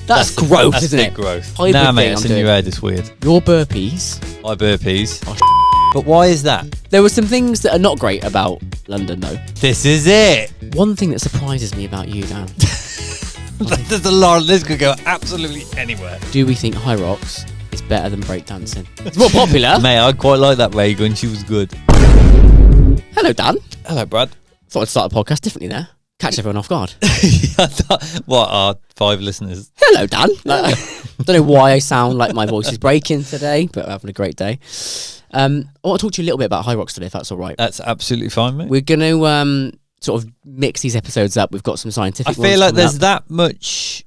That's growth, that's isn't big it? growth. Hybrid Nah, mate, thing it's I'm in your doing. head. It's weird. Your burpees. My burpees. Oh, But why is that? There were some things that are not great about London, though. This is it. One thing that surprises me about you, Dan. There's a lot. This could go absolutely anywhere. Do we think Hyrox is better than breakdancing? It's more popular. Mate, I quite like that Reagan. She was good. Hello, Dan. Hello, Brad. Thought I'd start a podcast differently there. Catch everyone off guard. What are 5 listeners? Hello, Dan. Don't know why I sound like my voice is breaking today, but I'm having a great day. I want to talk to you a little bit about Hyrox today, if that's all right. That's absolutely fine, mate. We're going to sort of mix these episodes up. We've got some scientific I ones feel like coming there's up. that much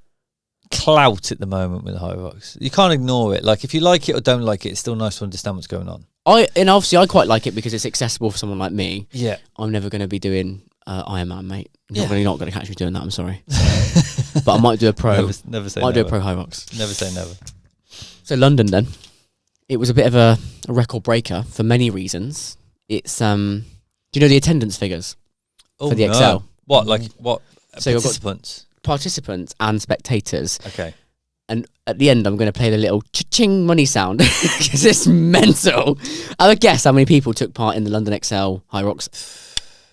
clout at the moment with Hyrox. You can't ignore it. Like, if you like it or don't like it, it's still nice to understand what's going on. And obviously I quite like it because it's accessible for someone like me. Yeah. I'm never going to be doing Ironman, mate. Yeah. Not going to catch me doing that, I'm sorry. But I might do a pro. Never say Might never. do a pro Hyrox. Never say never. So London then. It was a bit of a record breaker for many reasons. It's do you know the attendance figures for the Excel? What, like, what? So you've got participants? Participants and spectators. Okay. And at the end, I'm going to play the little cha-ching money sound because it's mental. I would guess how many people took part in the London Excel Hyrox.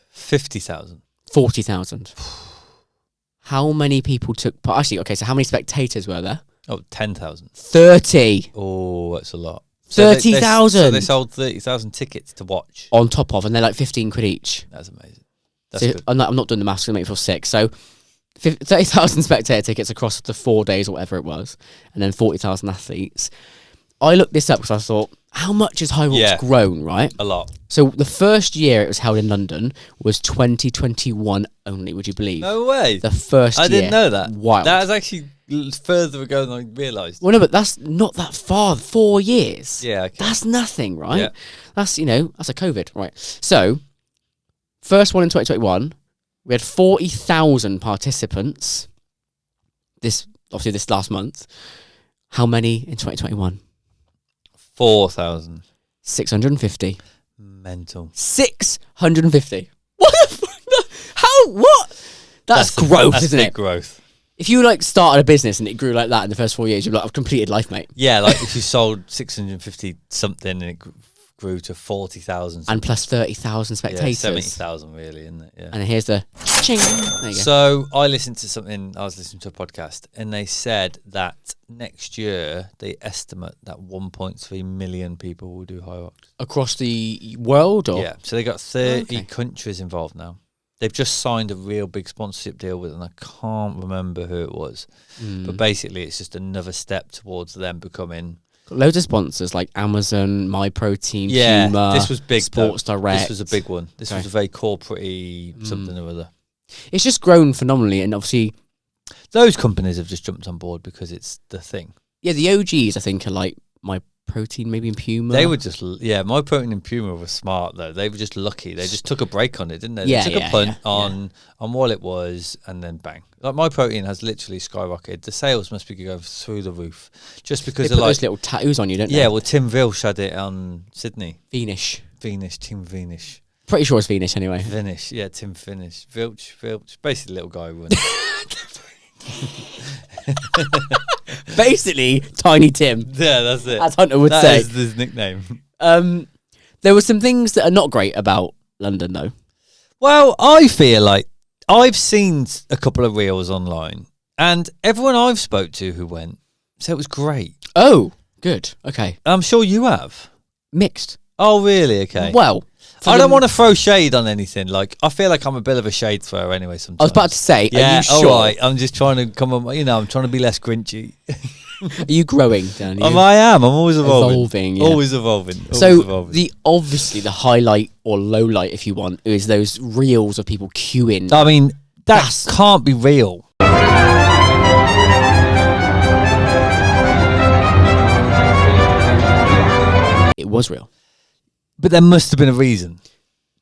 50,000. 40,000. How many people took part? Actually, okay, so how many spectators were there? Oh, 10,000. 30 Oh, that's a lot. 30,000. So they sold 30,000 tickets to watch. on top of, and they're like 15 quid each. That's amazing. That's So good. I'm not doing the maths, going to make me feel sick. So 30,000 spectator tickets across the 4 days or whatever it was, and then 40,000 athletes. I looked this up because I thought, how much has Hyrox grown, right? A lot. So the first year it was held in London was 2021 only, would you believe? No way. The first year. I didn't know that. Wild. That was actually further ago than I realised. Well, no, but that's not that far. 4 years. Yeah, okay. That's nothing, right? Yeah. That's, that's a COVID, right? So, first one in 2021, we had 40,000 participants. This last month. How many in 2021? 4,000. 650. Mental. 650. What the fuck? How? What? That's growth, that's isn't big it? growth. If you started a business and it grew like that in the first 4 years, you'd be like, I've completed life, mate. Yeah, like if you sold 650 something and it grew to 40,000. And plus 30,000 spectators. 70,000 really, isn't it? Yeah. And here's the ching. There you go. So I was listening to a podcast, and they said that next year they estimate that 1.3 million people will do Hyrox. Across the world, or? Yeah, so they got 30 countries involved now. They've just signed a real big sponsorship deal with, and I can't remember who it was. But basically, it's just another step towards them becoming... Loads of sponsors like Amazon, MyProtein, Yeah, Puma, this was big. Sports Direct. This was a big one. This was a very corporate-y something or other. It's just grown phenomenally, and obviously... Those companies have just jumped on board because it's the thing. Yeah, the OGs, I think, are like MyProtein, maybe, and Puma. They were just, My Protein and Puma were smart, though. They were just lucky. They just took a break on it, didn't they? Yeah, They took a punt on what it was, and then bang. Like, My Protein has literally skyrocketed. The sales must be going through the roof. Just because they of put those little tattoos on you, don't they? Yeah, well, Tim Vilsh had it on Sydney. Veenish. Tim Veenish. Pretty sure it's Veenish anyway. Vinish, yeah, Tim Vinish. Vilch. Basically, the little guy who won. Basically, Tiny Tim. Yeah, that's it. As Hunter would say. That is his nickname. There were some things that are not great about London, though. Well, I feel like I've seen a couple of reels online, and everyone I've spoke to who went said it was great. Oh, good. Okay. I'm sure you have. Mixed. Oh, really? Okay. Well, I don't want to throw shade on anything. Like, I feel like I'm a bit of a shade thrower anyway sometimes. I was about to say, yeah, are you sure? all right. I'm just trying to come on, I'm trying to be less grinchy. Are you growing, Dan? I am. I'm always evolving. Yeah. Always evolving. Obviously the highlight or low light, if you want, is those reels of people queuing. I mean, that can't be real. It was real. But there must have been a reason.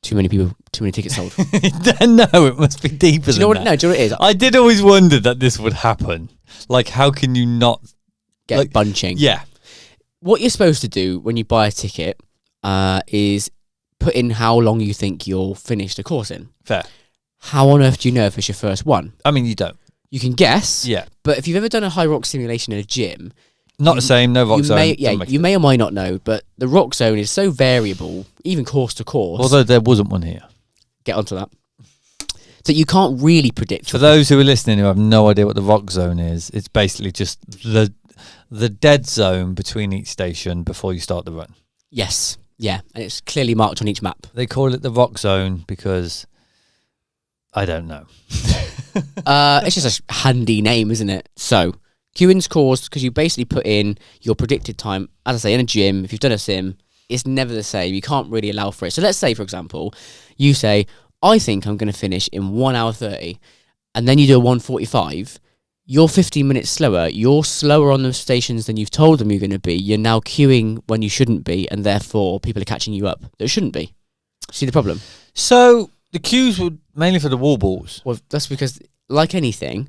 Too many people, too many tickets sold. No, it must be deeper than that. No, do you know what it is? I did always wonder that this would happen. Like, how can you not... Get bunching. Yeah. What you're supposed to do when you buy a ticket is put in how long you think you'll finish the course in. Fair. How on earth do you know if it's your first one? I mean, you don't. You can guess. Yeah. But if you've ever done a Hyrox simulation in a gym, Not the same, no rock zone. You may or might not know, but the rock zone is so variable, even course to course. Although there wasn't one here. Get onto that. So you can't really predict. For those who are listening who have no idea what the rock zone is, it's basically just the dead zone between each station before you start the run. Yes. Yeah. And it's clearly marked on each map. They call it the rock zone because I don't know. It's just a handy name, isn't it? So queuing's caused because you basically put in your predicted time. As I say, in a gym, if you've done a sim, it's never the same. You can't really allow for it. So let's say, for example, you say, I think I'm going to finish in 1 hour 30, and then you do a 1:45. You're 15 minutes slower. You're slower on those stations than you've told them you're going to be. You're now queuing when you shouldn't be, and therefore people are catching you up that shouldn't be. See the problem? So the queues were mainly for the wall balls. Well, that's because, like anything,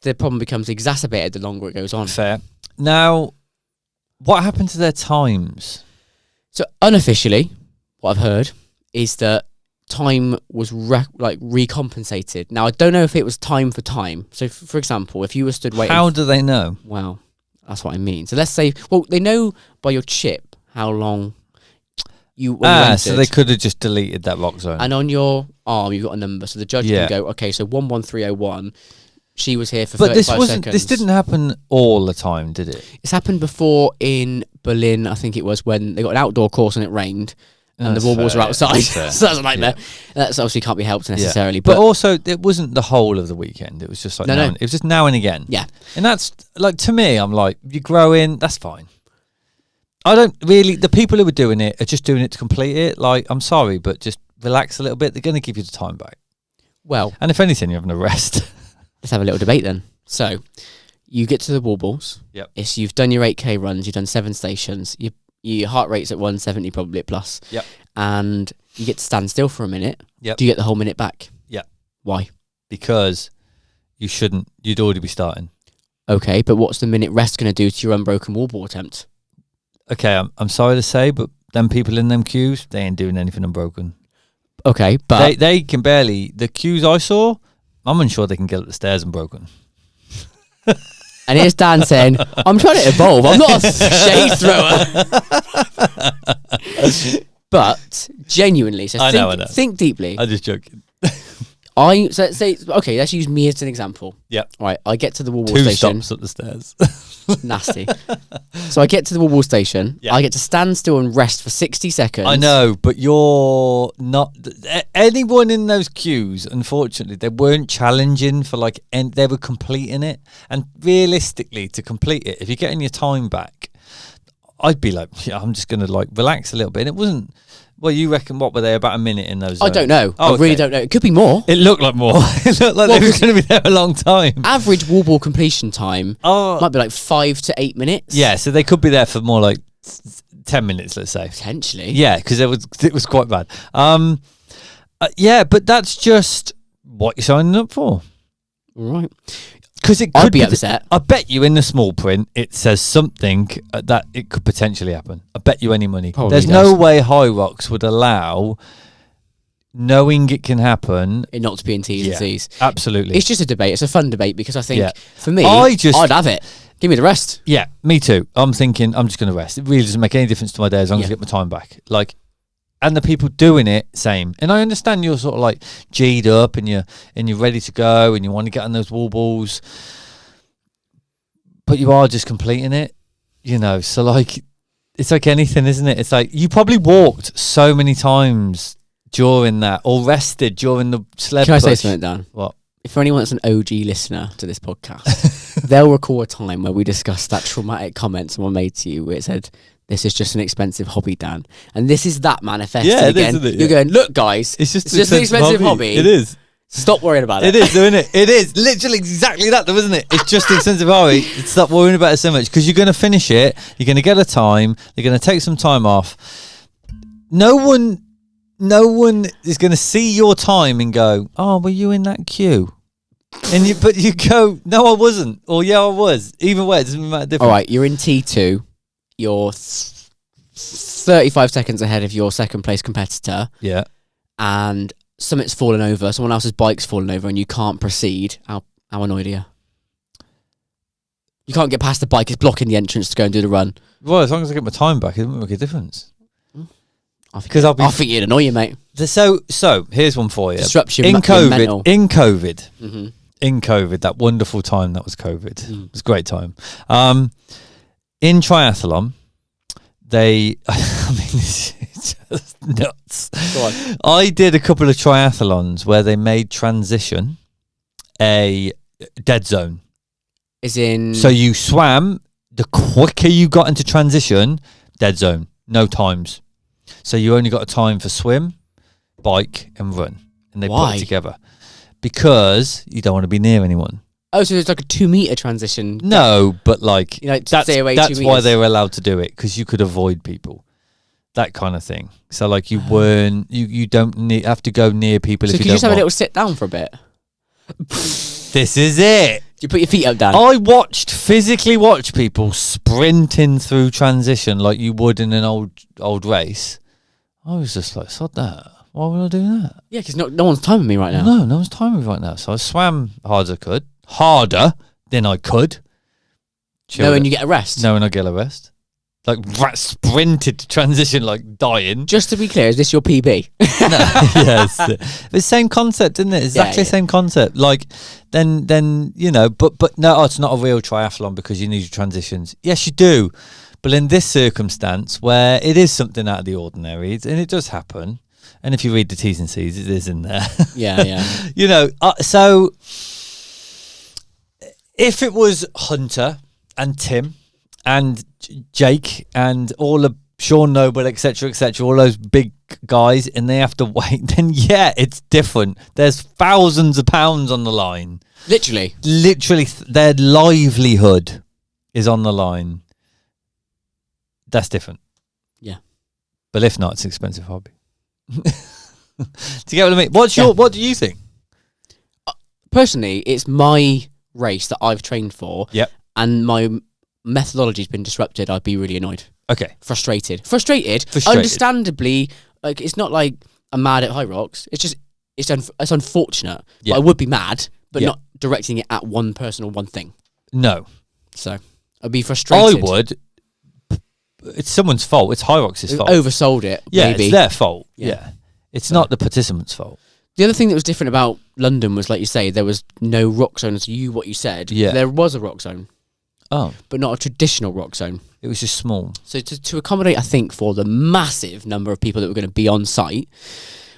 the problem becomes exacerbated the longer it goes on. Fair. Now, what happened to their times? So unofficially, what I've heard is that time was recompensated. Now, I don't know if it was time for time. So, for example, if you were stood waiting... How do they know? Well, that's what I mean. So let's say... Well, they know by your chip how long you entered. So they could have just deleted that rock zone. And on your arm, you've got a number. So the judge can go, okay, so 11301... She was here for 35 seconds. This didn't happen all the time, did it? It's happened before in Berlin, I think it was, when they got an outdoor course and it rained and the wall balls were outside. So that's a nightmare. Yeah. That's obviously can't be helped necessarily. Yeah. But also, it wasn't the whole of the weekend. It was just like it was just now and again. Yeah. And that's, like, to me, I'm like, you grow in, that's fine. I don't really, the people who are doing it are just doing it to complete it. Like, I'm sorry, but just relax a little bit. They're going to give you the time back. Well. And if anything, you're having a rest. Let's have a little debate then. So, you get to the wall balls. Yep. You've done your 8K runs. You've done 7 stations. Your heart rate's at 170 probably at plus. Yep. And you get to stand still for a minute. Yep. Do you get the whole minute back? Yep. Why? Because you shouldn't. You'd already be starting. Okay, but what's the minute rest going to do to your unbroken wall ball attempt? Okay, I'm sorry to say, but them people in them queues, they ain't doing anything unbroken. Okay, but... They can barely... The queues I saw... I'm unsure they can get up the stairs unbroken. And here's Dan saying, I'm trying to evolve. I'm not a shade thrower. But genuinely, so I know. Think deeply. I'm just joking. So let's say, okay, let's use me as an example. Yep. Right, I get to the wall 2 station. stops up the stairs. Nasty. So I get to the wall station. Yep. I get to stand still and rest for 60 seconds. I know, but you're not... Anyone in those queues, unfortunately, they weren't challenging for like... And they were completing it. And realistically, to complete it, if you're getting your time back, I'd be like, I'm just going to like relax a little bit. And it wasn't... Well, you reckon, what were they, about a minute in those zones? I don't know. I really don't know. It could be more. It looked like more. It looked like they were going to be there a long time. Average wall ball completion time might be like 5 to 8 minutes. Yeah, so they could be there for more like 10 minutes, let's say. Potentially. Yeah, because it was quite bad. Yeah, but that's just what you're signing up for. Right. Because it could I'd be upset. I bet you in the small print it says something that it could potentially happen. I bet you any money. Probably There's no way Hyrox would allow, knowing it can happen, it not to be in T's and C's. Absolutely. It's just a debate. It's a fun debate because I think for me, I'd have it. Give me the rest. Yeah, me too. I'm thinking I'm just going to rest. It really doesn't make any difference to my day as long as I get my time back. Like, and the people doing it, same. And I understand you're sort of like G'd up and you're ready to go and you want to get on those wall balls, but you are just completing it, you know. So like, it's like anything, isn't it? It's like you probably walked so many times during that, or rested during the sled. Can I push. say something, Dan? What? If for anyone that's an OG listener to this podcast, they'll recall a time where we discussed that traumatic comment someone made to you where it said, "This is just an expensive hobby, Dan." And this is that manifested again. Is, You're going, look, guys, it's just an expensive hobby. It is. Stop worrying about it. It is, isn't it? It is. Literally exactly that, though, isn't it? It's just an expensive hobby. Stop worrying about it so much because you're going to finish it. You're going to get a time. You're going to take some time off. No one is going to see your time and go, "Oh, were you in that queue?" But you go, "No, I wasn't," or "Yeah, I was." Either way, it doesn't matter. Different. All right, you're in T2. You're 35 seconds ahead of your second place competitor. Yeah. And something's fallen over. Someone else's bike's fallen over and you can't proceed. How annoyed are you? You can't get past the bike; it's blocking the entrance to go and do the run. Well, as long as I get my time back, it doesn't make a difference. I think it'd annoy you, mate. So here's one for you. Disrupts your in your mental. COVID, in COVID, that wonderful time that was COVID. It was a great time. In triathlon, I mean, it's just nuts. Go on. I did a couple of triathlons where they made transition a dead zone. So you swam, the quicker you got into transition, dead zone, no times. So you only got a time for swim, bike and run. And they put it together. Because you don't want to be near anyone. Oh, so there's like a 2 meter transition. No, but like, that's why they were allowed to do it, because you could avoid people. That kind of thing. So like you don't have to go near people if you don't want. So could you just have a little sit down for a bit? This is it. You put your feet up, Dan. I physically watch people sprinting through transition like you would in an old race. I was just like, sod that. Why would I do that? Yeah, because no one's timing me right now. No one's timing me right now. So I swam hard as I could. Harder than I could. Knowing you get a rest. Knowing I get a rest. Like sprinted to transition like dying. Just to be clear, is this your PB? No, yes. It's the same concept, isn't it? Exactly the same concept. Like then you know, but no, it's not a real triathlon because you need your transitions. Yes, you do. But in this circumstance where it is something out of the ordinary, and it does happen, and if you read the T's and C's, it is in there. Yeah. You know, so if it was Hunter and Tim and Jake and all of Sean Noble, etc., all those big guys, and they have to wait, then yeah, it's different. There's thousands of pounds on the line. Literally, their livelihood is on the line. That's different. Yeah. But if not, it's an expensive hobby. Do you get what I mean? What do you think? Personally, it's my race that I've trained for. Yep. And my methodology's been disrupted. I'd be really annoyed. Okay. Frustrated. Understandably, like it's not like I'm mad at Hyrox. It's just it's unfortunate. Yeah. But I would be mad, but not directing it at one person or one thing. No. So I'd be frustrated. I would. It's someone's fault. It's Hyrox's fault. Oversold it. Yeah, maybe. It's their fault. Yeah. It's not the participant's fault. The other thing that was different about London was, like you say, there was no rock zone. As what you said. Yeah. There was a rock zone. Oh. But not a traditional rock zone. It was just small. So to accommodate, I think, for the massive number of people that were going to be on site,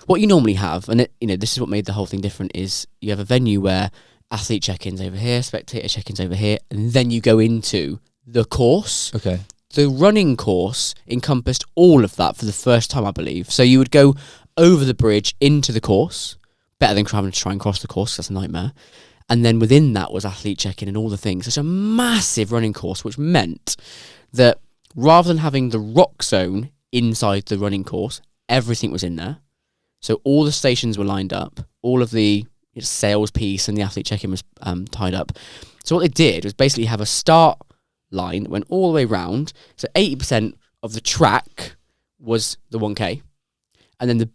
what you normally have, and this is what made the whole thing different, is you have a venue where athlete check-ins over here, spectator check-ins over here, and then you go into the course. Okay. The running course encompassed all of that for the first time, I believe. So you would go over the bridge into the course, better than having to try and cross the course, 'cause that's a nightmare. And then within that was athlete check-in and all the things. Such a massive running course, which meant that rather than having the rock zone inside the running course, everything was in there. So all the stations were lined up. All of the sales piece and the athlete check-in was tied up. So what they did was basically have a start line that went all the way round. So 80% of the track was the 1K. And then the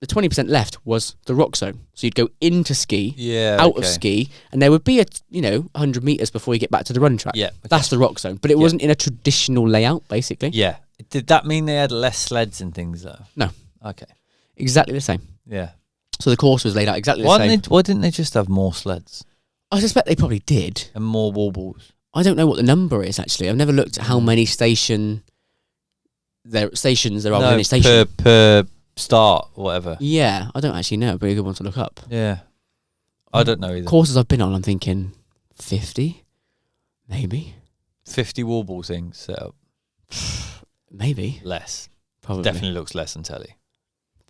20% left was the rock zone. So you'd go into ski, out of ski, and there would be 100 meters before you get back to the run track. Yeah, okay. That's the rock zone. But it wasn't in a traditional layout, basically. Yeah. Did that mean they had less sleds and things, though? No. Okay. Exactly the same. Yeah. So the course was laid out exactly the same. Why didn't they just have more sleds? I suspect they probably did. And more wall balls? I don't know what the number is, actually. I've never looked at how many stations there are within a station. Per start or whatever. Yeah, I don't actually know. It'd be a good one to look up. Yeah. I don't know either. Courses I've been on, I'm thinking 50, maybe. 50 wall ball things set up. Maybe. Less. Probably. Definitely looks less on telly.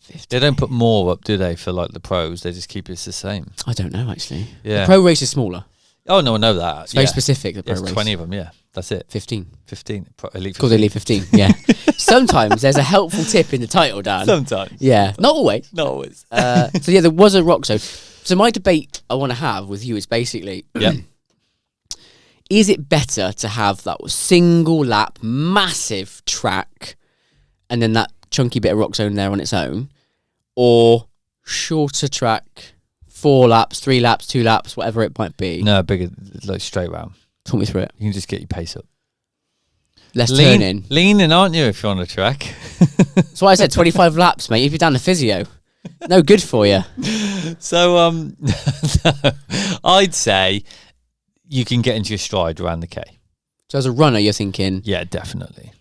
50. They don't put more up, do they, for like the pros? They just keep it the same. I don't know, actually. Yeah. The pro race is smaller. Oh, no, I know that. It's very specific, the pro race. 20 of them, yeah. That's it. 15. 15. Elite 15. Called Elite 15, yeah. Sometimes there's a helpful tip in the title, Dan. Sometimes. Yeah. Not always. Not always. So yeah, there was a rock zone. So my debate I want to have with you is basically, is it better to have that single lap, massive track, and then that chunky bit of rock zone there on its own, or shorter track, 4 laps, 3 laps, 2 laps, whatever it might be? No, bigger, like straight round. Talk me through it. You can just get your pace up. Less turning. Leaning, aren't you, if you're on a track? That's why I said 25 laps, mate. If you're down to physio, no good for you. So, I'd say you can get into your stride around the K. So as a runner, you're thinking, Yeah, definitely.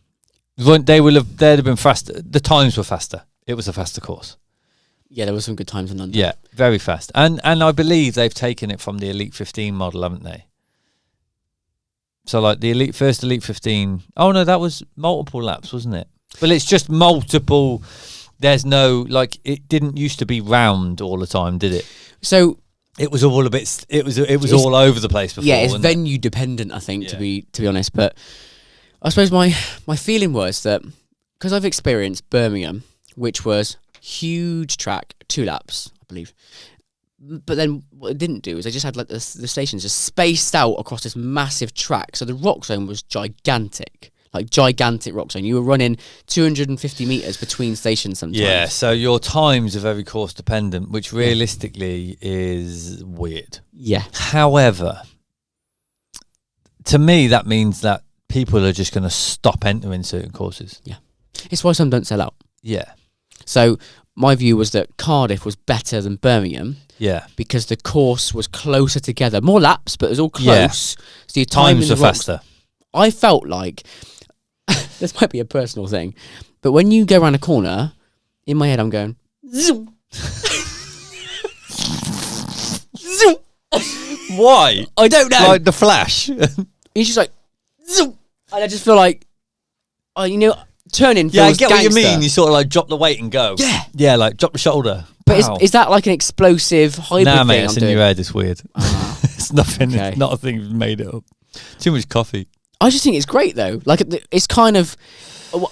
They'd have been faster. The times were faster. It was a faster course. yeah, there were some good times in London. Yeah, very fast. And I believe they've taken it from the Elite 15 model, haven't they? So like the first Elite 15. Oh no, that was multiple laps, wasn't it? Well, it's just multiple. There's no, like, it didn't used to be round all the time, did it? So it was all a bit. It was all over the place before. yeah, it's wasn't venue dependent, I think, Yeah. to be honest. But I suppose my feeling was that because I've experienced Birmingham, which was huge track, 2 laps, I believe. But then what it didn't do is they just had like the stations just spaced out across this massive track. So the rock zone was gigantic, like gigantic rock zone. You were running 250 meters between stations sometimes. Yeah, so your times are very course dependent, which realistically is weird. Yeah. However, to me, that means that people are just going to stop entering certain courses. It's why some don't sell out. Yeah. So my view was that Cardiff was better than Birmingham Yeah. because the course was closer together. More laps, but it was all close. Yeah. So your time Times in are the rocks- faster. I felt like, this might be a personal thing, but when you go around a corner, in my head I'm going, zoom. Zoom. Why? I don't know. Like the Flash. It's just like, zoom. And I just feel like, turning feels Yeah, I get what you gangster. mean. You sort of like drop the weight and go. Yeah. Yeah, like drop the shoulder. But Pow. is that like an explosive hybrid Nah, thing mate, I'm it's in doing? your head. It's weird. It's nothing. Okay. It's not a thing you've made it up. Too much coffee. I just think it's great though. Like it's kind of.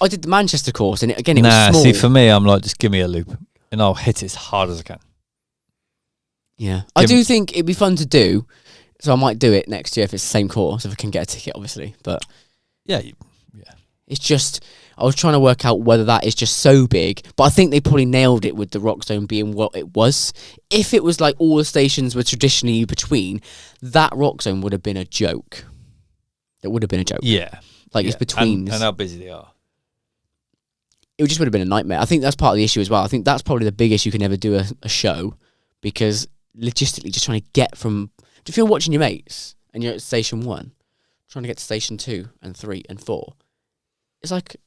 I did the Manchester course, and it was small. See, for me, I'm like, just give me a loop, and I'll hit it as hard as I can. Yeah, I do think it'd be fun to do. So I might do it next year if it's the same course, if I can get a ticket, obviously. But Yeah, it's just I was trying to work out whether that is just so big. But I think they probably nailed it with the rock zone being what it was. If it was like all the stations were traditionally between, that rock zone would have been a joke. It would have been a joke. yeah. Like it's between. and how busy they are. It just would have been a nightmare. I think that's part of the issue as well. I think that's probably the biggest you can ever do a show, because logistically just trying to get from, if you're watching your mates and you're at station 1 trying to get to station 2 and 3 and 4, it's like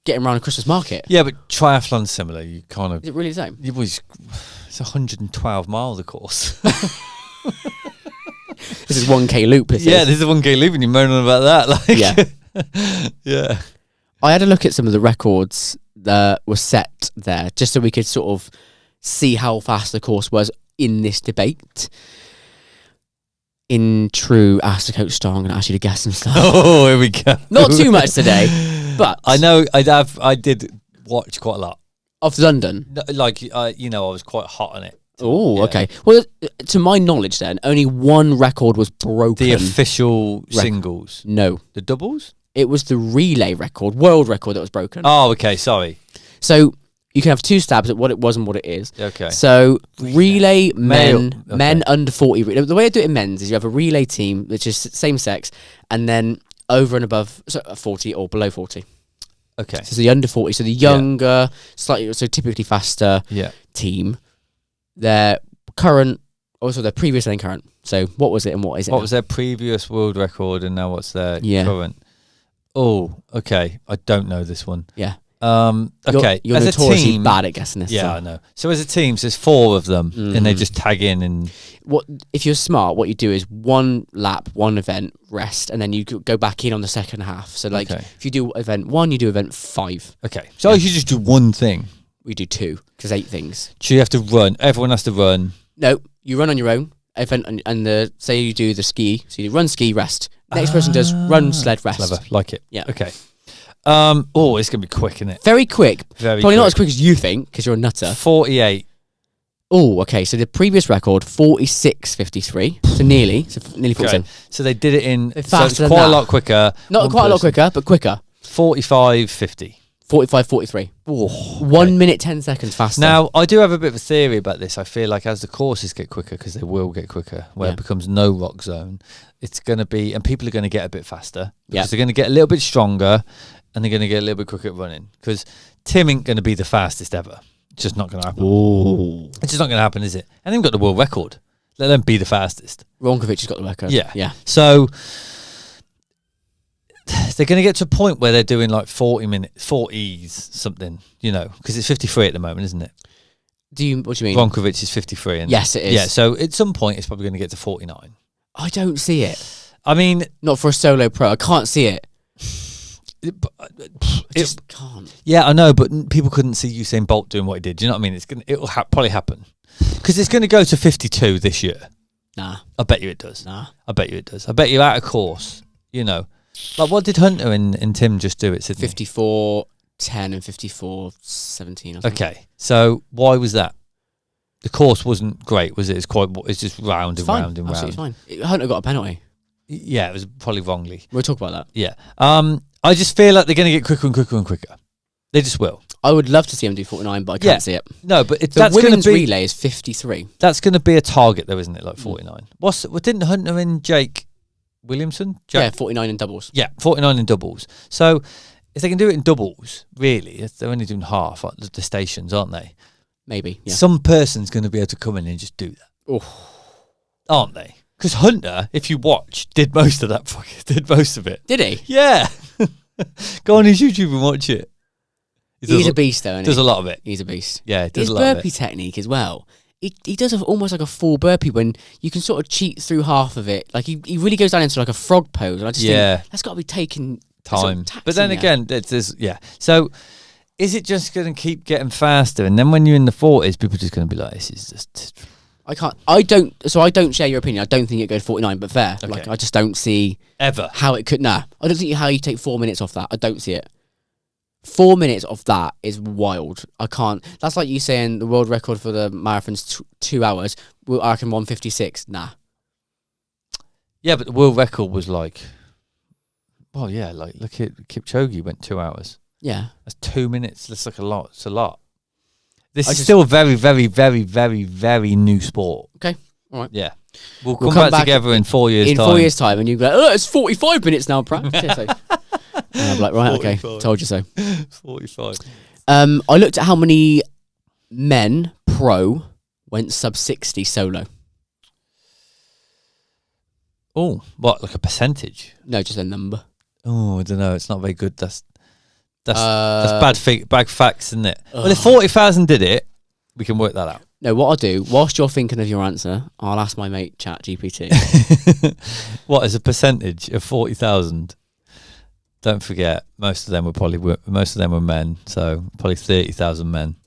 getting around a Christmas market. Yeah, but triathlon's similar. You kind of Is it really the same? it's 112 miles of course. This is 1K loop. This is a 1K loop, and you're moaning about that. Like, Yeah. yeah. I had a look at some of the records that were set there, just so we could sort of see how fast the course was in this debate. In true Ask the Coach style, I'm going to ask you to guess some stuff. Oh, here we go. Not too much today, but I know I did watch quite a lot. of London. No, like, I was quite hot on it. Oh, Yeah. okay. Well, to my knowledge, then only one record was broken. The official singles. No, The doubles? it was the relay record, world record, that was broken. Oh, okay, sorry. So you can have 2 stabs at what it was and what it is. Okay. So relay men, Male, okay. men under 40. The way I do it in men's is you have a relay team, which is same sex, and then over and above, so 40 or below 40. Okay. So the under 40, so the younger, slightly, so typically faster Yeah. team, their current, also their previous and current. So what was it and what is it What now? was their previous world record and now what's their Yeah. current? Oh, okay. I don't know this one. Yeah. Okay. You're as a notoriously team, bad at guessing this. Yeah, so. I know. So as a team, so there's 4 of them, and they Mhm. just tag in and What if you're smart? What you do is 1 lap, 1 event, rest, and then you go back in on the second half. So like Okay. if you do event 1, you do event 5. okay. So I should just do one thing. We do 2 because 8 things. So you have to run. Everyone has to run. No, you run on your own. Event and the say you do the ski. So you run, ski, rest. Next person does run, sled, rest. Clever. Like it. Yeah. Okay. Oh, it's gonna be quick, isn't it? Very quick. Very Probably not as quick. quick as you think because you're a nutter. 48. Oh, okay. So the previous record 46:53. So nearly 47. Okay. So they did it in. They're So it's faster than quite a that. lot quicker. Not One quite a lot person. quicker, but quicker. 45:50. 45, 43. Oh, 1 minute, 10 seconds faster. Now, I do have a bit of a theory about this. I feel like as the courses get quicker, because they will get quicker, where it becomes no rock zone, it's going to be, and people are going to get a bit faster. Because they're going to get a little bit stronger, and they're going to get a little bit quicker at running. Because Tim ain't going to be the fastest ever. It's just not going to happen. Ooh. It's just not going to happen, is it? And they've got the world record. Let them be the fastest. Ronkovic has got the record. Yeah. So they're going to get to a point where they're doing like 40s something, because it's 53 at the moment, isn't it? What do you mean? Ronkovic is 53. And yes, it is. Yeah, so at some point it's probably going to get to 49. I don't see it. I mean, not for a solo pro. I can't see it. I just can't. Yeah, I know, but people couldn't see Usain Bolt doing what he did. Do you know what I mean? It'll probably happen because it's going to go to 52 this year. Nah, I bet you it does. Nah, I bet you it does. I bet you're out of course. Like what did Hunter and Tim just do at Sydney? 54-10 and 54-17. Okay, so why was that? The course wasn't great, was it? It's just round and round and round. Absolutely fine. Hunter got a penalty. Yeah, it was probably wrongly. We'll talk about that. Yeah. I just feel like they're going to get quicker and quicker and quicker. They just will. I would love to see him do 49, but I can't see it. No, but the women's relay is 53. That's going to be a target, though, isn't it? Like 49. Didn't Hunter and Jake Williamson? Yeah, 49 in doubles. Yeah, 49 in doubles. So if they can do it in doubles, really, they're only doing half like the stations, aren't they? Maybe. Yeah. Some person's going to be able to come in and just do that. Oh. Aren't they? Because Hunter, if you watch, did most of it. Did he? Yeah. Go on his YouTube and watch it. He's a beast, though, isn't he? Does a lot of it. He's a beast. Yeah, does his a lot of it. burpee technique as well. He does almost like a full burpee when you can sort of cheat through half of it. Like he really goes down into like a frog pose. And I just think that's got to be taking time. But then again, So is it just going to keep getting faster? And then when you're in the 40s, people are just going to be like, this is just... I don't share your opinion. I don't think it goes 49, but fair. Okay. Like I just don't see ever how it could. Nah, I don't see how you take 4 minutes off that. I don't see it. 4 minutes off that is wild. I can't. That's like you saying the world record for the marathon's 2 hours. I reckon 1:56. Nah. Yeah, but the world record was like, well, yeah, like look at Kipchoge went 2 hours. Yeah, that's 2 minutes. That's like a lot. It's a lot. This is still a very, very, very, very, very new sport. Okay, all right. Yeah, we'll come back together in 4 years' time. In 4 years' time, and you go, oh, it's 45 minutes now, practice. And I'm like, right, 45. Okay, told you so. 45. I looked at how many men pro went sub 60 solo. Oh, what, like a percentage? No, just a number. Oh, I don't know. It's not very good. That's bad facts, isn't it? Well, if 40,000 did it, we can work that out. No, what I'll do, whilst you're thinking of your answer, I'll ask my mate ChatGPT. What is a percentage of 40,000? Don't forget, most of them were men, so probably 30,000 men.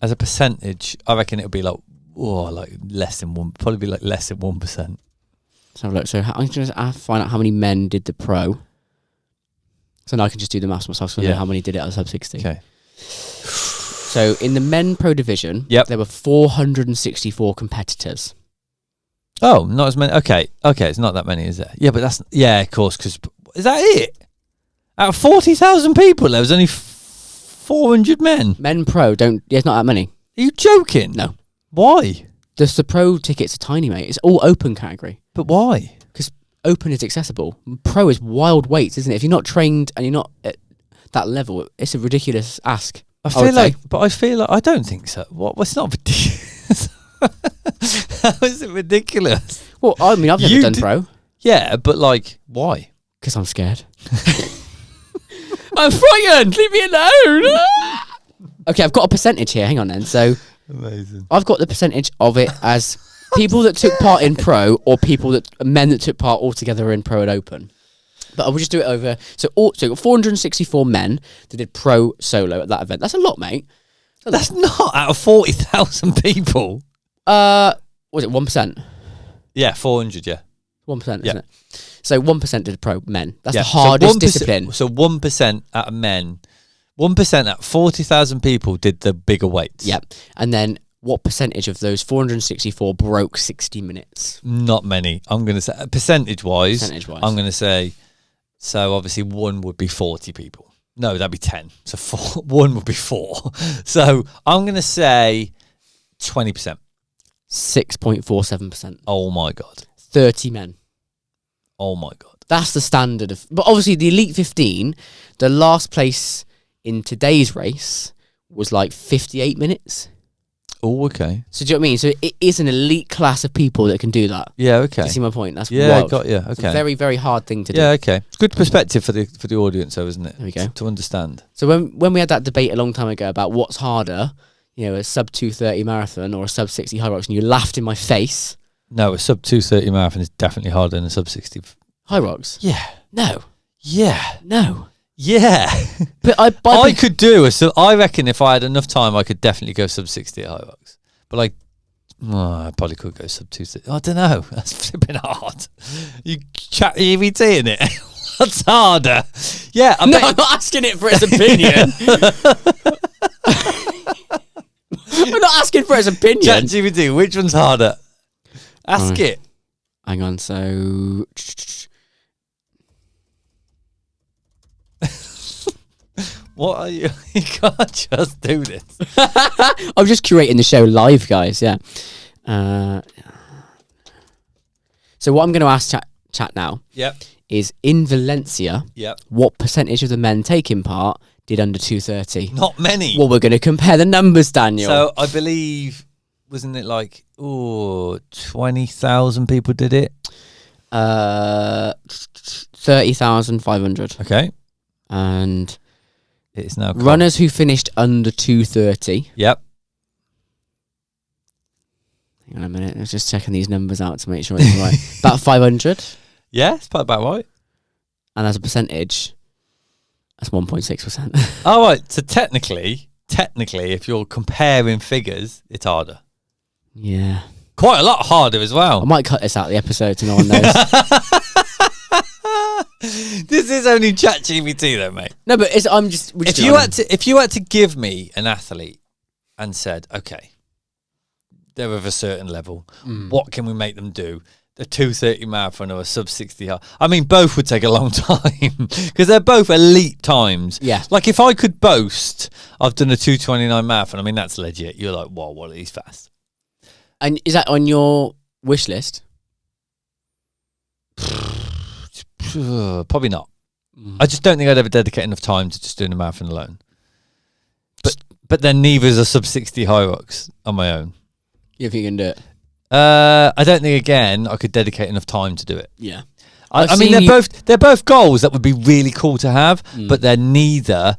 As a percentage, I reckon it would be like less than 1%. Probably be like less than 1%. Let's have a look. So I'm just going to find out how many men did the pro. So now I can just do the maths myself. So I know how many did it at sub 60. Okay. So in the men pro division, there were 464 competitors. Oh, not as many. Okay, it's not that many, is there? Yeah, but of course, because is that it? Out of 40,000 people, there was only 400 men. Men pro it's not that many. Are you joking? No. Why? Just the pro tickets are tiny, mate. It's all open category. But why? Because open is accessible. Pro is wild weights, isn't it? If you're not trained and you're not at that level, it's a ridiculous ask. I feel like I don't think so. What? It's not ridiculous. How is it ridiculous? Well, I mean, I've never done pro. Yeah, but like, why? Because I'm scared. I'm frightened. Leave me alone. Okay, I've got a percentage here. Hang on then. So, amazing. I've got the percentage of it as people that took part in pro or men that took part altogether in pro and open. But I will just do it over. So you got 464 men that did pro solo at that event. That's a lot, mate. That's not out of 40,000 people. Was it 1%? Yeah, 400. Yeah, 1%. Isn't it? So 1% did pro men. That's the hardest discipline. So 1% out of men, 1% out of 40,000 people did the bigger weights. Yep. And then what percentage of those 464 broke 60 minutes? Not many. I'm going to say percentage wise. I'm going to say So obviously one would be 40 people. No, that'd be 10. So one would be 4. So I'm going to say 20%. 6.47%. Oh my God. 30 men. Oh my God. That's the standard of... But obviously the Elite 15, the last place in today's race was like 58 minutes. Oh, okay. So do you know what I mean? So it is an elite class of people that can do that. Yeah, okay. Do you see my point? That's Yeah, wild. got you. Okay. It's a very, very hard thing to do. Yeah, okay. Good perspective for the audience, though, isn't it? There we go. To understand. So when we had that debate a long time ago about what's harder, you know, a sub 2:30 marathon or a sub 60 Hyrox, and you laughed in my face. No, a sub 2:30 marathon is definitely harder than a sub 60. Hyrox? Yeah. No. Yeah. No. Yeah. But I could do I reckon if I had enough time, I could definitely go sub 60 at Hyrox. But like, I probably could go sub 260. I don't know. That's flipping hard. You chat EVT in it. What's harder? Yeah. I'm not asking it for its opinion. I'm not asking for its opinion. Chat GPT, which one's harder? Ask it. Hang on. So. What are you? You can't just do this. I'm just curating the show live, guys. Yeah. So what I'm going to ask chat now is in Valencia, what percentage of the men taking part did under 2:30? Not many. Well, we're going to compare the numbers, Daniel. So I believe, wasn't it like 20,000 people did it? 30,500. Okay. And it's now runners who finished under 2:30. Yep. Hang on a minute. I was just checking these numbers out to make sure it's right. About 500. Yeah, it's about right. And as a percentage, that's 1.6%. Oh, right. So technically, if you're comparing figures, it's harder. Yeah. Quite a lot harder as well. I might cut this out of the episode so no one knows. This is only ChatGPT though, mate. No, but if you had to give me an athlete and said, okay, they're of a certain level, what can we make them do? The 2:30 marathon or a sub 60 hard. I mean, both would take a long time because they're both elite times. Yeah. Like if I could boast, I've done a 2:29 marathon. I mean, that's legit. You're like, wow, what are these fast? And is that on your wish list? Probably not. I just don't think I'd ever dedicate enough time to just doing a marathon alone. But then neither is a sub 60 Hyrox on my own. If you can do it. I don't think again I could dedicate enough time to do it. Yeah. I mean they're both goals that would be really cool to have, but they're neither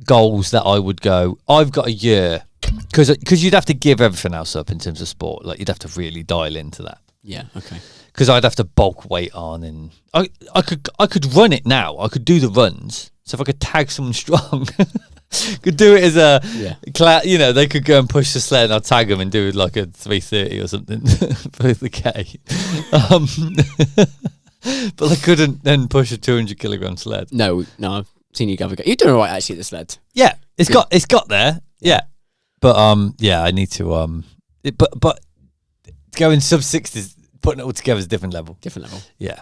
goals that I would go, I've got a year, because you'd have to give everything else up in terms of sport. Like you'd have to really dial into that. Yeah. Okay. Because I'd have to bulk weight on, and I could run it now. I could do the runs. So if I could tag someone strong, could do it as a, they could go and push the sled and I'll tag them and do like a 3:30 or something for the K. But I couldn't then push a 200 kilogram sled. No, I've seen you go. You're doing all right actually, the sled. Yeah, it's got there. Yeah, but I need to but going sub 60s, putting it all together is a different level. Yeah.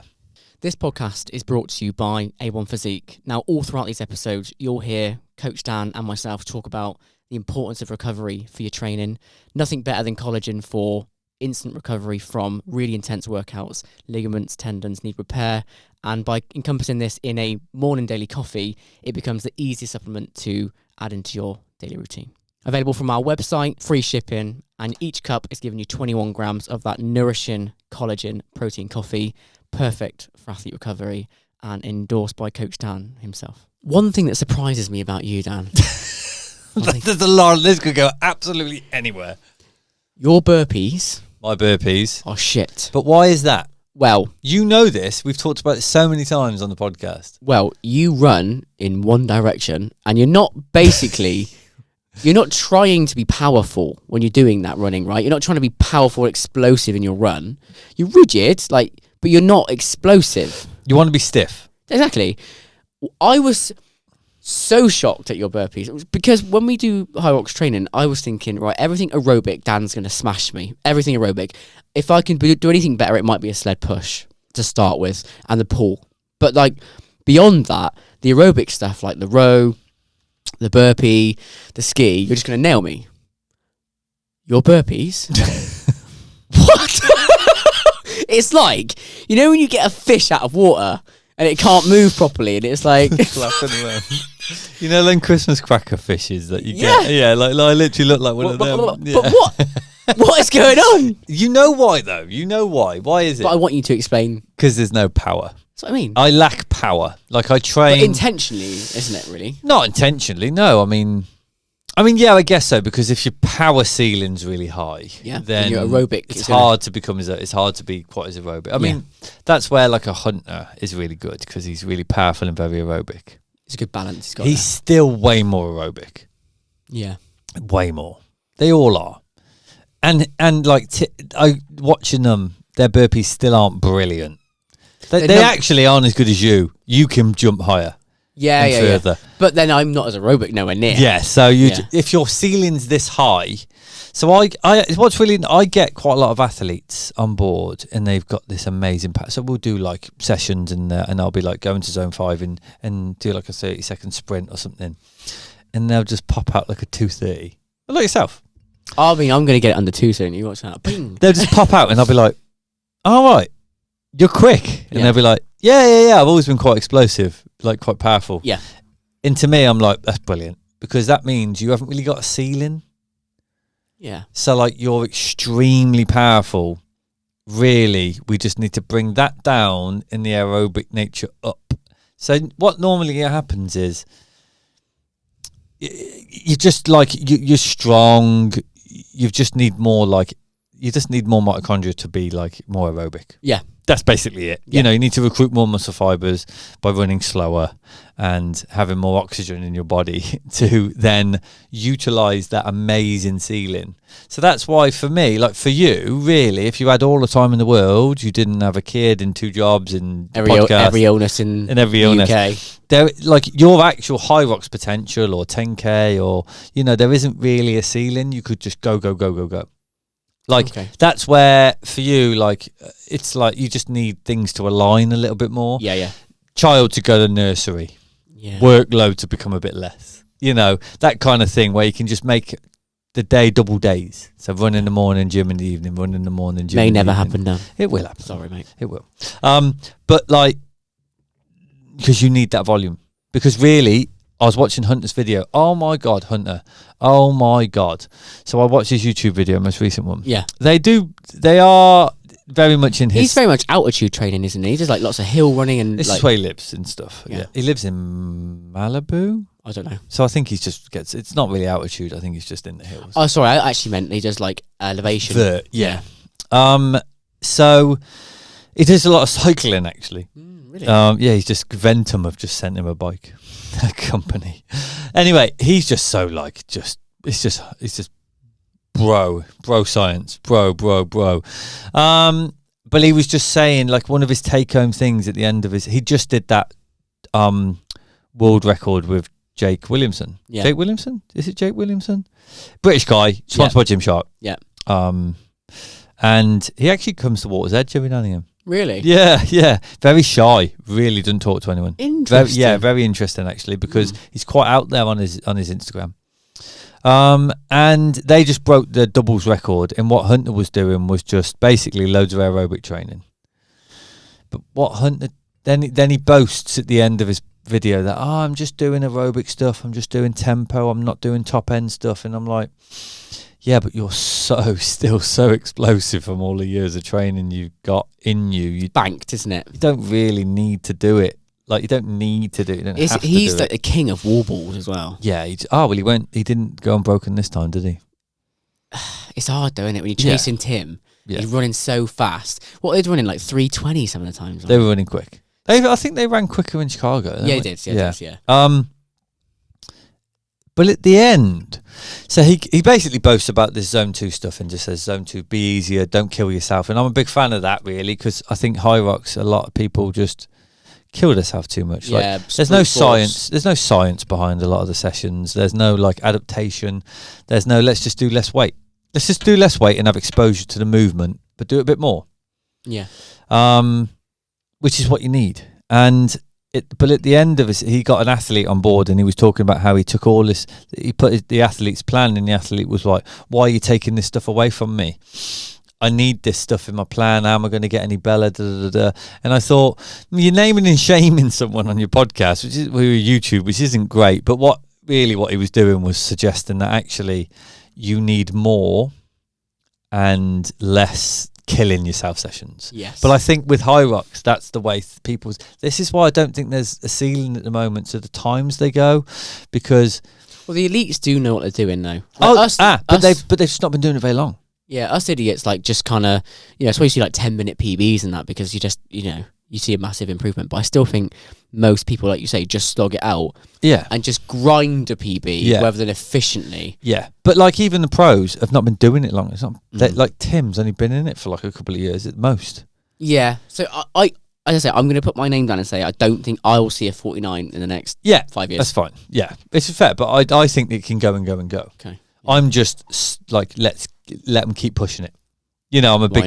This podcast is brought to you by A1 Physique. Now, all throughout these episodes, you'll hear Coach Dan and myself talk about the importance of recovery for your training. Nothing better than collagen for instant recovery from really intense workouts. Ligaments, tendons need repair. And by encompassing this in a morning daily coffee, it becomes the easiest supplement to add into your daily routine. Available from our website, free shipping, and each cup is giving you 21 grams of that nourishing collagen protein coffee. Perfect for athlete recovery and endorsed by Coach Dan himself. One thing that surprises me about you, Dan. There's a lot. This could go absolutely anywhere. Your burpees. My burpees. Oh, shit. But why is that? Well, you know this. We've talked about it so many times on the podcast. Well, you run in one direction and you're not basically... You're not trying to be powerful when you're doing that running, right? You're not trying to be powerful, explosive in your run. You're rigid, but you're not explosive. You want to be stiff. Exactly. I was so shocked at your burpees. It was because when we do Hyrox training, I was thinking, right, everything aerobic, Dan's going to smash me. Everything aerobic. If I can do anything better, it might be a sled push to start with and the pull. But Beyond that, the aerobic stuff like the row, the burpee, the ski, you're just going to nail me. Your burpees? What? It's like, you know when you get a fish out of water and it can't move properly and it's like... Flapping around. You know them Christmas cracker fishes that you get? Yeah, like I literally look like one of them. But what? What is going on? You know why, though? You know why. Why is it? But I want you to explain. Because there's no power. That's what I mean. I lack power. Like, I train... But intentionally, isn't it, really? Not intentionally, no. I mean, yeah, I guess so, because if your power ceiling's really high, then your aerobic, it's hard to become it's hard to be quite as aerobic. I mean, that's where like a hunter is really good, because he's really powerful and very aerobic. It's a good balance. He's still way more aerobic. Yeah. Way more. They all are. And like, I watching them, their burpees still aren't brilliant. They actually aren't as good as you. You can jump higher. Yeah. But then I'm not as aerobic nowhere near. Yeah, so if your ceiling's this high, so I get quite a lot of athletes on board, and they've got this amazing pattern. So we'll do like sessions, and I'll be like going to zone 5 and do like a 30-second sprint or something, and they'll just pop out like a 2:30. Look yourself. I mean, I'm going to get it under 2 soon. You watch that? Bing. They'll just pop out, and I'll be like, "All right, you're quick," and they'll be like, "Yeah. I've always been quite explosive, like quite powerful." Yeah. And to me, I'm like, that's brilliant, because that means you haven't really got a ceiling. Yeah. So like, you're extremely powerful. Really, we just need to bring that down in the aerobic nature up. So what normally happens is you just like you're strong. You just need more mitochondria to be like more aerobic. Yeah. That's basically it. Yeah. You know, you need to recruit more muscle fibers by running slower and having more oxygen in your body to then utilize that amazing ceiling. So that's why, for me, like for you, really, if you had all the time in the world, you didn't have a kid and 2 jobs and every illness in every illness, UK. There, like your actual Hyrox potential or 10K, or you know, there isn't really a ceiling. You could just go. Like, that's where, for you, like, it's like you just need things to align a little bit more. Yeah. Child to go to nursery. Yeah. Workload to become a bit less. You know, that kind of thing where you can just make the day double days. So run in the morning, gym in the evening, run in the morning, gym in the evening. May never happen now. It will happen. Sorry, mate. It will. But, like, because you need that volume. Because really... I was watching Hunter's video. Oh my God, Hunter. Oh my God. So I watched his YouTube video, most recent one. Yeah. They are very much in his... He's very much altitude training, isn't he? He does like lots of hill running and This is where he lives and stuff. Yeah. He lives in Malibu? I don't know. So I think he's just gets... It's not really altitude. I think he's just in the hills. Oh, sorry. I actually meant he does like elevation. Yeah. So he does a lot of cycling, actually. Really? Yeah, he's just... Ventum have just sent him a bike. Company. Anyway, he's just so like it's just bro science, bro. But he was just saying, like, one of his take home things at the end of he just did that world record with Jake Williamson. Yeah. Jake Williamson? Is it Jake Williamson? British guy, sponsored by Gymshark. Yeah. And he actually comes to Water's Edge every now and again. Really? Yeah. Very shy. Really doesn't talk to anyone. Interesting. Very interesting, actually, because he's quite out there on his Instagram. And they just broke the doubles record, and what Hunter was doing was just basically loads of aerobic training. But what Hunter then he boasts at the end of his video that I'm just doing aerobic stuff, I'm just doing tempo, I'm not doing top end stuff, and I'm like, yeah, but you're still so explosive from all the years of training you've got in you. You banked, isn't it? You don't really need to do it. Like, you don't need to do it. You don't have to do he's like the king of wall balls as well. Yeah. He didn't go unbroken this time, did he? It's hard though, isn't it? When you're chasing Tim, he's running so fast. What are they running, like 3:20 some of the times? They were running quick. I think they ran quicker in Chicago. Yeah, they did. Yeah. But at the end, so he basically boasts about this zone 2 stuff and just says zone 2, be easier, don't kill yourself. And I'm a big fan of that, really, because I think Hyrox, a lot of people just kill themselves too much. Yeah, like, there's no science. There's no science behind a lot of the sessions. There's no like adaptation. There's no let's just do less weight. Let's just do less weight and have exposure to the movement, but do it a bit more. Yeah. Which is what you need. And But at the end of it, he got an athlete on board, and he was talking about how he took all this. He put the athlete's plan, and the athlete was like, "Why are you taking this stuff away from me? I need this stuff in my plan. How am I going to get any Bella?" And I thought, you're naming and shaming someone on your podcast, which is YouTube, which isn't great. But what he was doing was suggesting that actually you need more and less killing yourself sessions. Yes. But I think with Hyrox, that's the way people's. This is why I don't think there's a ceiling at the moment to the times they go, because. Well, the elites do know what they're doing though. They've just not been doing it very long. Yeah, us idiots like just kind of, that's why you see like 10-minute PBs and that, because you just, you see a massive improvement. But I still think most people, like you say, just slog it out. Yeah. And just grind a PB rather than efficiently. Yeah. But like even the pros have not been doing it long. It's not like Tim's only been in it for like a couple of years at most. Yeah. So I as I say, I'm going to put my name down and say I don't think I will see a 49 in the next 5 years. That's fine. Yeah. It's fair, but I think it can go and go and go. Okay. Yeah. I'm just like, let them keep pushing it. I'm a big,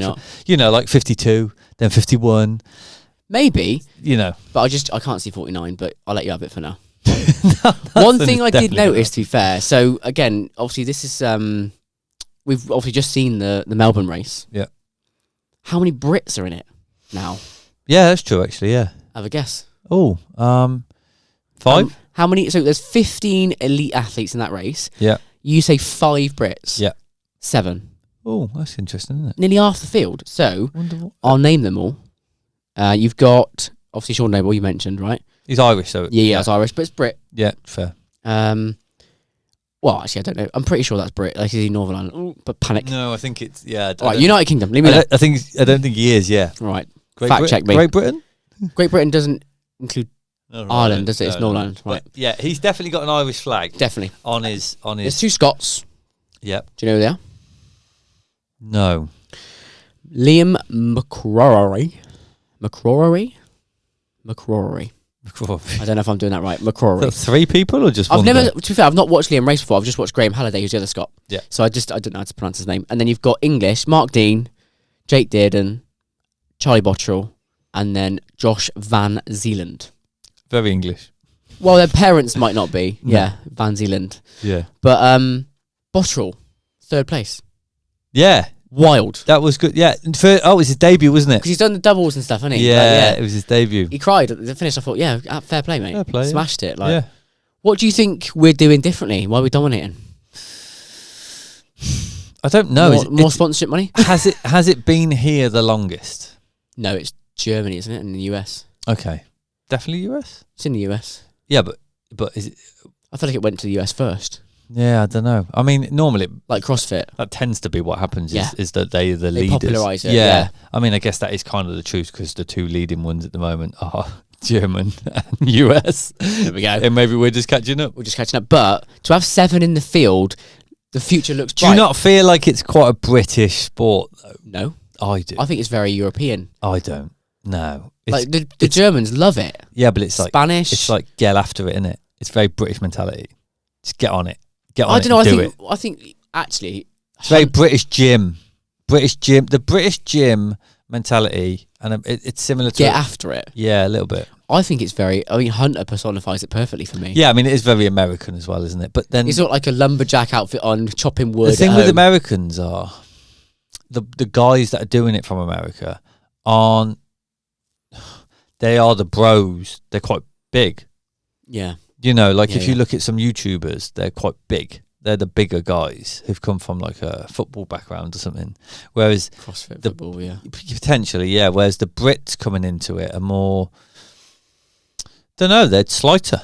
like 52, then 51. Maybe. But I can't see 49, but I'll let you have it for now. One thing I did notice, to be fair, so again, obviously this is, we've obviously just seen the Melbourne race. Yeah. How many Brits are in it now? Yeah, that's true, actually, yeah. Have a guess. Oh, 5? How many? So there's 15 elite athletes in that race. Yeah. You say 5 Brits. Yeah. 7. Oh, that's interesting, isn't it? Nearly half the field. So I'll name them all. You've got, obviously, Sean Noble, you mentioned, right? He's Irish, so... Yeah, it's Irish, but it's Brit. Yeah, fair. Well, actually, I don't know. I'm pretty sure that's Brit. Like, is he Northern Ireland? Ooh, but panic. No, I think it's... Yeah. All right, United Kingdom. Leave me I don't think he is, yeah. Right. Fact check me. Great Britain? Great Britain doesn't include Ireland, does it? It's Northern Ireland, right? But yeah, he's definitely got an Irish flag. Definitely. On his... There's 2 Scots. Yep. Do you know who they are? No. Liam McCrory. I don't know if I'm doing that right. McCrory. 3 people or just one? To be fair, I've not watched Liam race before. I've just watched Graham Halliday, who's the other Scot. Yeah. So I don't know how to pronounce his name. And then you've got English, Mark Dean, Jake Dearden, Charlie Bottrell, and then Josh Van Zeeland. Very English. Well, their parents might not be. No. Yeah, Van Zeeland. Yeah. But Bottrell, 3rd place. Yeah. Wild. That was good. Yeah. It was his debut, wasn't it? Because he's done the doubles and stuff, hasn't he? Yeah, it was his debut. He cried at the finish. I thought, fair play, mate. Fair play, Smashed it. Yeah. What do you think we're doing differently? Why are we dominating? I don't know. More sponsorship money? Has it been here the longest? No, it's Germany, isn't it? And the US. Okay. Definitely US? It's in the US. Yeah, but is it... I feel like it went to the US first. Yeah, I don't know. I mean, normally... Like CrossFit. That tends to be what happens, is that they're the leaders. They popularise it, yeah. I mean, I guess that is kind of the truth, because the 2 leading ones at the moment are German and US. There we go. And maybe we're just catching up. We're just catching up. But to have 7 in the field, the future looks bright. Do you not feel like it's quite a British sport, though? No. I do. I think it's very European. I don't. No. Like the Germans love it. Yeah, but it's like... Spanish. It's like get after it, isn't it? It's very British mentality. Just get on it. I don't know. I think actually, it's very British gym. The British gym mentality, and it's similar to get after it. Yeah, a little bit. I think it's very. I mean, Hunter personifies it perfectly for me. Yeah, I mean, it is very American as well, isn't it? But then he's got like a lumberjack outfit on, chopping wood. The thing with Americans are the guys that are doing it from America aren't. They are the bros. They're quite big. Yeah. If you look at some YouTubers, they're quite big. They're the bigger guys who've come from like a football background or something. Whereas CrossFit football, potentially, yeah. Whereas the Brits coming into it are more, don't know, they're slighter,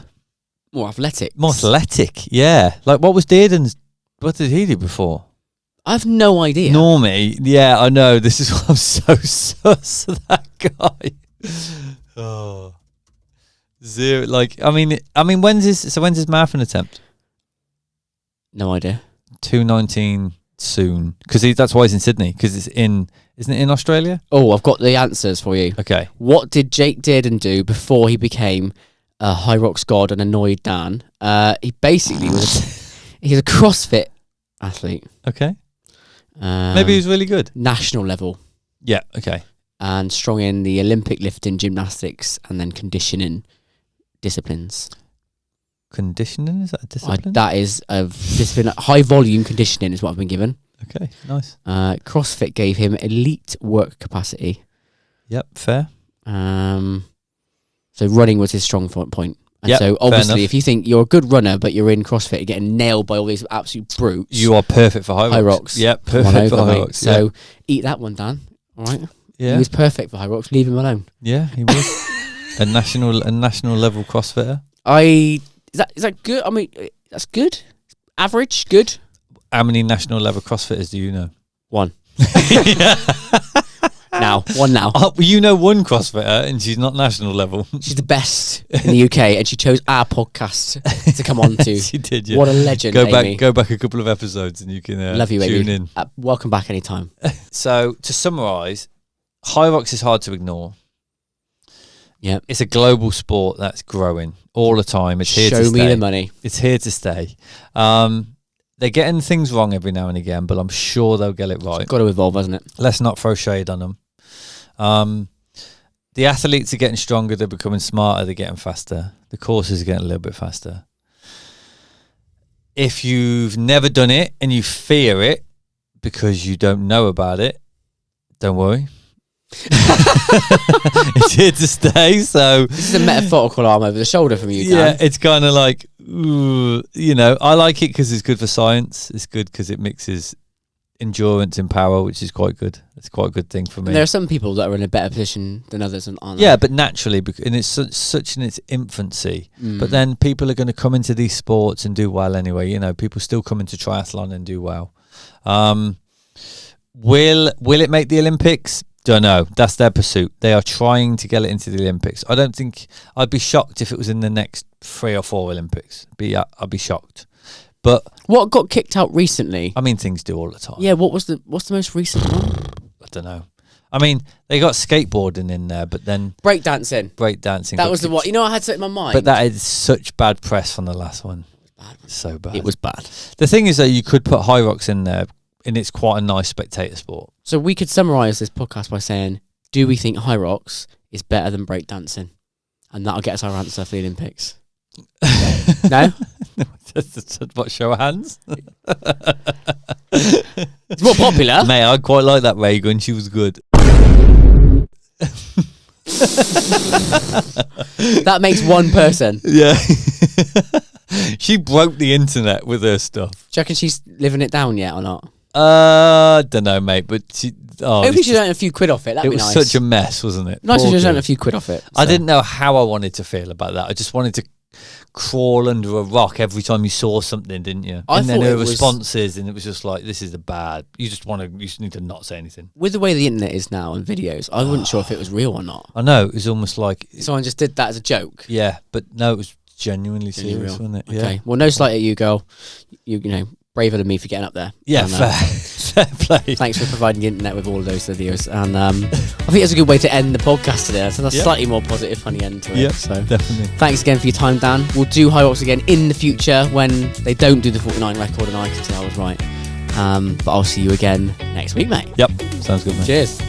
more athletic, Yeah, like what was Dearden's? What did he do before? I have no idea. Normie, yeah, I know. This is why I'm so sus of that guy. Oh. 0. Like, I mean, when's his marathon attempt? No idea. 2:19 soon, because that's why he's in Sydney. Because isn't it in Australia? Oh, I've got the answers for you. Okay. What did Jake Dearden do before he became a Hyrox god and annoyed Dan? He basically he's a CrossFit athlete. Okay. Maybe he was really good. National level. Yeah. Okay. And strong in the Olympic lifting, gymnastics, and then conditioning disciplines. Conditioning, is that a discipline? That is a discipline. High volume conditioning is what I've been given. Okay, nice. CrossFit gave him elite work capacity. Yep, fair. So running was his strong point. And Yep, so fair obviously, enough. if you think you're a good runner, but you're in CrossFit, you're getting nailed by all these absolute brutes. You are perfect for Hyrox. Hyrox. Yep, Come on perfect for over, mate. Hyrox. So eat that one, Dan. All right. Yeah, He was perfect for Hyrox. Leave him alone. yeah, he was a national level CrossFitter. Is that good? I mean, that's good. Average, good. How many national level CrossFitters do you know? One. One now. Oh, you know one CrossFitter, and she's not national level. She's the best in the UK, and she chose our podcast to come on to. She did. Yeah. What a legend, Amy. Go back a couple of episodes, and you can Love you, tune Amy. in. Welcome back anytime. So to summarise, Hyrox is hard to ignore. Yeah, It's a global sport that's growing all the time. It's here to Show stay. me the money. It's here to stay. They're getting things wrong every now and again, but I'm sure they'll get it right. Got to evolve, hasn't it? Let's not throw shade on them. The athletes are getting stronger. They're becoming smarter. They're getting faster. The courses are getting a little bit faster. If you've never done it and you fear it because you don't know about it, don't worry. It's here to stay. So This is a metaphorical arm over the shoulder from you, Dan. yeah, it's kind of like, ooh, I like it because it's good for science. It's good because it mixes endurance and power, which is quite good. It's quite a good thing for me. And there are some people that are in a better position than others, aren't they? Yeah, but naturally, and it's such in its infancy. But then people are going to come into these sports and do well anyway. People still come into triathlon and do well. Will it make the Olympics? Don't know. That's their pursuit. They are trying to get it into the Olympics. I don't think I'd be shocked if it was in the next 3 or 4 Olympics. I'd be shocked. But what got kicked out recently? I mean, things do all the time. Yeah, what's the most recent one? I don't know. I mean, they got skateboarding in there, but then Breakdancing. breakdancing. That was the one. I had something in my mind. But that is such bad press from the last one. bad. So bad. It was bad. The thing is that you could put Hyrox in there, and it's quite a nice spectator sport. So we could summarise this podcast by saying, do we think Hyrox is better than breakdancing? And that'll get us our answer for the Olympics. No? What, show of hands? It's more popular. Mate, I quite like that Reagan. She was good. That makes one person. Yeah. She broke the internet with her stuff. Do you reckon she's living it down yet or not? Don't know, mate, but she... Maybe she's earning a few quid off it. That'd It be was nice. such a mess, wasn't it? Nice if Poor she's earning girl. a few quid off it. I so. didn't know how I wanted to feel about that. I just wanted to crawl under a rock every time you saw something, didn't you? I And then thought her it was- responses, and it was just like, this is the bad. You just need to not say anything. With the way the internet is now and videos, I wasn't sure if it was real or not. I know, it was almost like... Someone just did that as a joke. Yeah, but no, it was genuinely Genuinely serious, real. wasn't it? Okay. Yeah. Well, no slight at you, girl. You know, braver than me for getting up there. Yeah, And, fair play. Thanks for providing the internet with all of those videos. And I think it's a good way to end the podcast today. It's a slightly more positive, funny end to it. Yep, So definitely. thanks again for your time, Dan. We'll do Hyrox again in the future when they don't do the 49 record and I can say I was right. But I'll see you again next week, mate. Yep, sounds good, mate. Cheers.